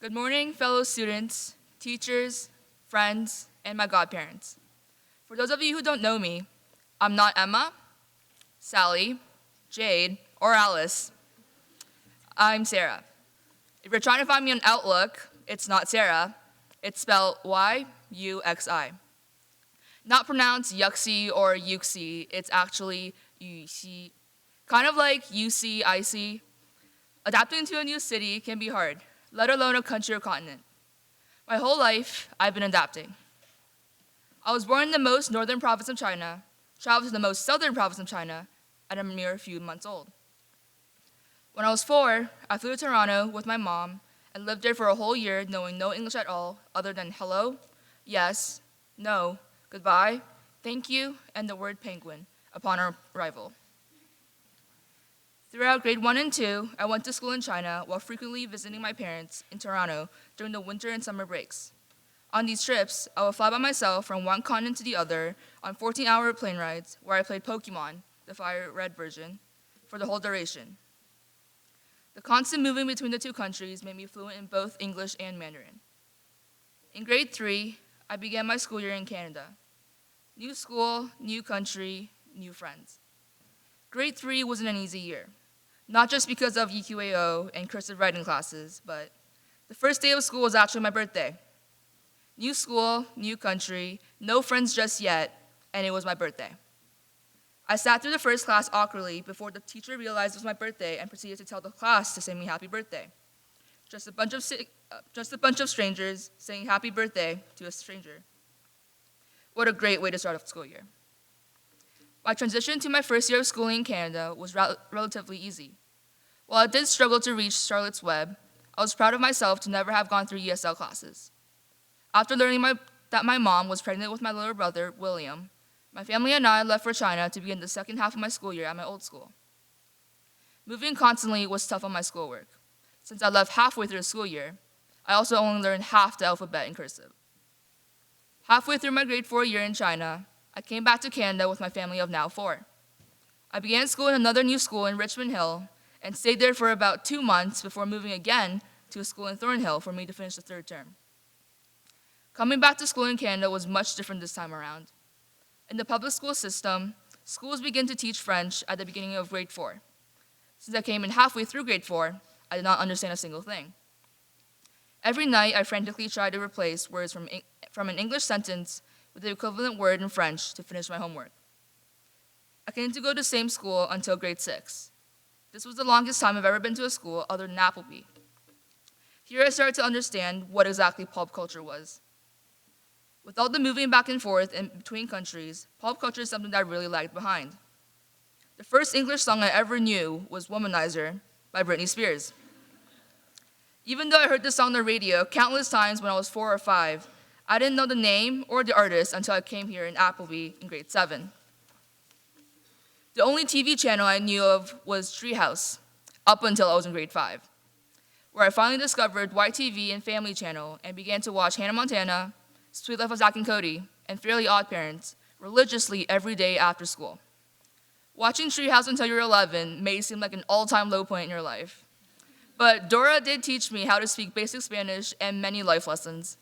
Good morning, fellow students, teachers, friends, and my godparents. For those of you who don't know me, I'm not Emma, Sally, Jade, or Alice. I'm Sarah. If you're trying to find me on Outlook, it's not Sarah. It's spelled Y-U-X-I. Not pronounced Yuxi or Yuxi, it's actually Yuxi. Kind of like UC, IC. Adapting to a new city can be hard, let alone a country or continent. My whole life, I've been adapting. I was born in the most northern province of China, traveled to the most southern province of China at a mere few months old. When I was 4, I flew to Toronto with my mom and lived there for a whole year knowing no English at all other than hello, yes, no, goodbye, thank you, and the word penguin upon our arrival. Throughout grade 1 and 2, I went to school in China while frequently visiting my parents in Toronto during the winter and summer breaks. On these trips, I would fly by myself from one continent to the other on 14-hour plane rides where I played Pokemon, the Fire Red version, for the whole duration. The constant moving between the two countries made me fluent in both English and Mandarin. In grade 3, I began my school year in Canada. New school, new country, new friends. Grade 3 wasn't an easy year, not just because of EQAO and cursive writing classes, but the first day of school was actually my birthday. New school, new country, no friends just yet, and it was my birthday. I sat through the first class awkwardly before the teacher realized it was my birthday and proceeded to tell the class to sing me happy birthday. Just a bunch of strangers saying happy birthday to a stranger. What a great way to start off the school year. My transition to my first year of schooling in Canada was relatively easy. While I did struggle to reach Charlotte's Web, I was proud of myself to never have gone through ESL classes. After learning that my mom was pregnant with my little brother, William, my family and I left for China to begin the second half of my school year at my old school. Moving constantly was tough on my schoolwork. Since I left halfway through the school year, I also only learned half the alphabet in cursive. Halfway through my grade 4 year in China, I came back to Canada with my family of now 4. I began school in another new school in Richmond Hill and stayed there for about 2 months before moving again to a school in Thornhill for me to finish the 3rd term. Coming back to school in Canada was much different this time around. In the public school system, schools begin to teach French at the beginning of grade 4. Since I came in halfway through grade 4, I did not understand a single thing. Every night, I frantically tried to replace words from an English sentence with the equivalent word in French to finish my homework. I continued to go to the same school until grade 6. This was the longest time I've ever been to a school other than Appleby. Here I started to understand what exactly pop culture was. With all the moving back and forth in between countries, pop culture is something that I really lagged behind. The first English song I ever knew was Womanizer by Britney Spears. Even though I heard this song on the radio countless times when I was 4 or 5, I didn't know the name or the artist until I came here in Appleby in grade 7. The only TV channel I knew of was Treehouse, up until I was in grade 5, where I finally discovered YTV and Family Channel and began to watch Hannah Montana, Sweet Life of Zack and Cody, and Fairly Odd Parents religiously every day after school. Watching Treehouse until you're 11 may seem like an all-time low point in your life, but Dora did teach me how to speak basic Spanish and many life lessons.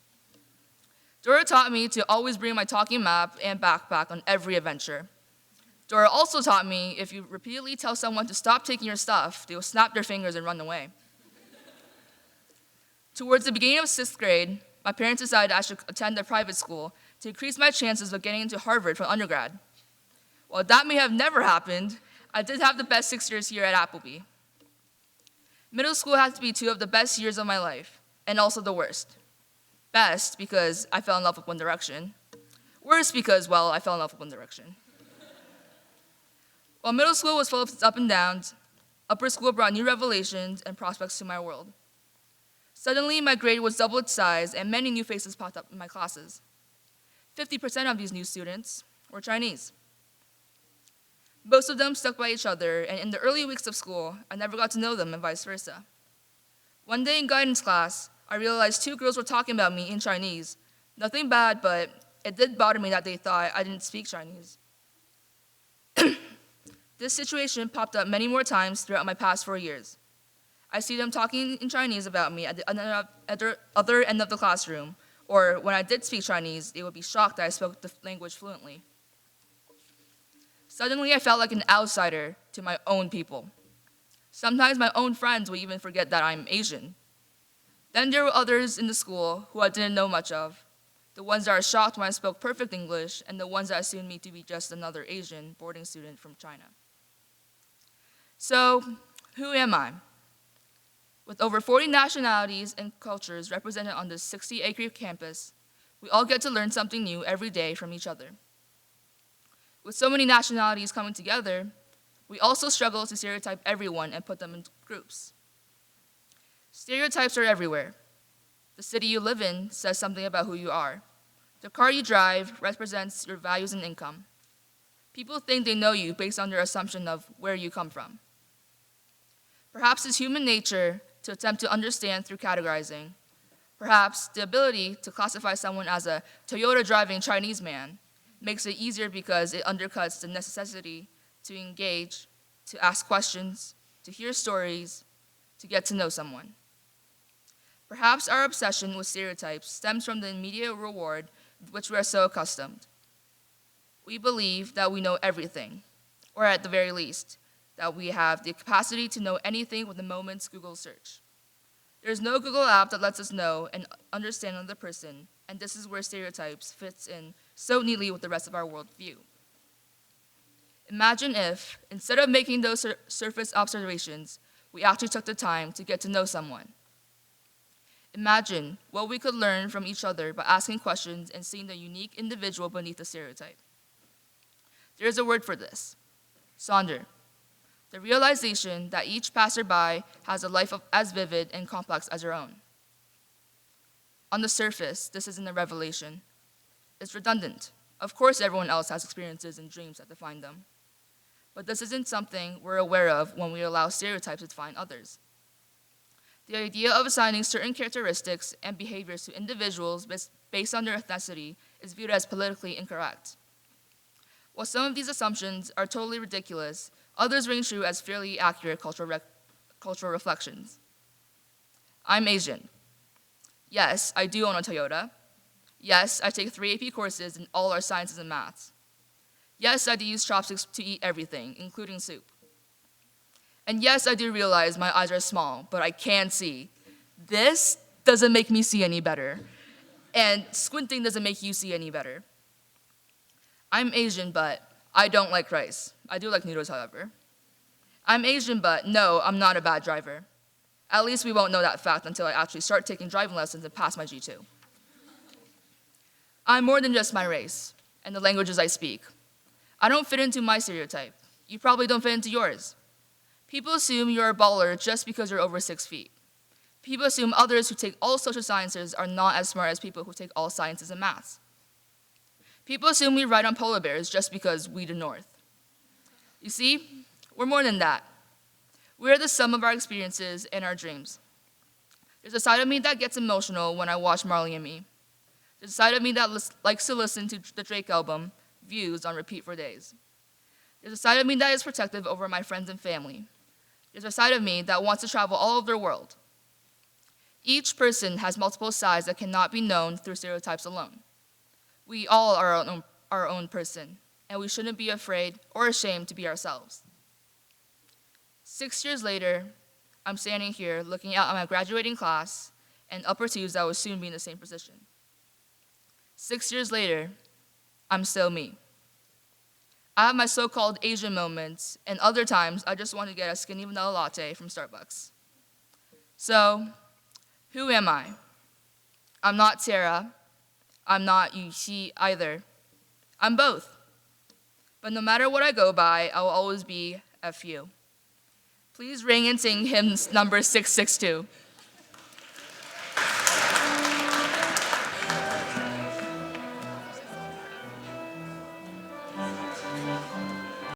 Dora taught me to always bring my talking map and backpack on every adventure. Dora also taught me if you repeatedly tell someone to stop taking your stuff, they will snap their fingers and run away. Towards the beginning of 6th grade, my parents decided I should attend a private school to increase my chances of getting into Harvard for undergrad. While that may have never happened, I did have the best 6 years here at Appleby. Middle school had to be 2 of the best years of my life, and also the worst. Best because I fell in love with One Direction. Worst because, well, I fell in love with One Direction. While middle school was full of its ups and downs, upper school brought new revelations and prospects to my world. Suddenly, my grade was double its size, and many new faces popped up in my classes. 50% of these new students were Chinese. Most of them stuck by each other, and in the early weeks of school, I never got to know them and vice versa. One day in guidance class, I realized 2 girls were talking about me in Chinese. Nothing bad, but it did bother me that they thought I didn't speak Chinese. This situation popped up many more times throughout my past 4 years. I see them talking in Chinese about me at the other end of the classroom, or when I did speak Chinese, they would be shocked that I spoke the language fluently. Suddenly, I felt like an outsider to my own people. Sometimes my own friends would even forget that I'm Asian. Then there were others in the school who I didn't know much of, the ones that are shocked when I spoke perfect English, and the ones that assumed me to be just another Asian boarding student from China. So, who am I? With over 40 nationalities and cultures represented on this 60-acre campus, we all get to learn something new every day from each other. With so many nationalities coming together, we also struggle to stereotype everyone and put them in groups. Stereotypes are everywhere. The city you live in says something about who you are. The car you drive represents your values and income. People think they know you based on their assumption of where you come from. Perhaps it's human nature to attempt to understand through categorizing. Perhaps the ability to classify someone as a Toyota-driving Chinese man makes it easier because it undercuts the necessity to engage, to ask questions, to hear stories, to get to know someone. Perhaps our obsession with stereotypes stems from the immediate reward with which we are so accustomed. We believe that we know everything, or at the very least, that we have the capacity to know anything with a moment's Google search. There is no Google app that lets us know and understand another person, and this is where stereotypes fits in so neatly with the rest of our worldview. Imagine if, instead of making those surface observations, we actually took the time to get to know someone. Imagine what we could learn from each other by asking questions and seeing the unique individual beneath the stereotype. There is a word for this: sonder. The realization that each passerby has a life as vivid and complex as your own. On the surface, this isn't a revelation. It's redundant. Of course, everyone else has experiences and dreams that define them. But this isn't something we're aware of when we allow stereotypes to define others. The idea of assigning certain characteristics and behaviors to individuals based on their ethnicity is viewed as politically incorrect. While some of these assumptions are totally ridiculous, others ring true as fairly accurate cultural reflections. I'm Asian. Yes, I do own a Toyota. Yes, I take 3 AP courses in all our sciences and maths. Yes, I do use chopsticks to eat everything, including soup. And yes, I do realize my eyes are small, but I can see. This doesn't make me see any better. And squinting doesn't make you see any better. I'm Asian, but I don't like rice. I do like noodles, however. I'm Asian, but no, I'm not a bad driver. At least we won't know that fact until I actually start taking driving lessons and pass my G2. I'm more than just my race and the languages I speak. I don't fit into my stereotype. You probably don't fit into yours. People assume you're a baller just because you're over 6 feet. People assume others who take all social sciences are not as smart as people who take all sciences and maths. People assume we ride on polar bears just because we the North. You see, we're more than that. We are the sum of our experiences and our dreams. There's a side of me that gets emotional when I watch Marley and Me. There's a side of me that likes to listen to the Drake album, Views, on repeat for days. There's a side of me that is protective over my friends and family. There's a side of me that wants to travel all over the world. Each person has multiple sides that cannot be known through stereotypes alone. We all are our own person, and we shouldn't be afraid or ashamed to be ourselves. 6 years later, I'm standing here looking out at my graduating class and upper twos that will soon be in the same position. 6 years later, I'm still me. I have my so-called Asian moments, and other times I just want to get a skinny vanilla latte from Starbucks. So, who am I? I'm not Sarah. I'm not Yuxi either. I'm both. But no matter what I go by, I will always be a few. Please ring and sing hymn number 662.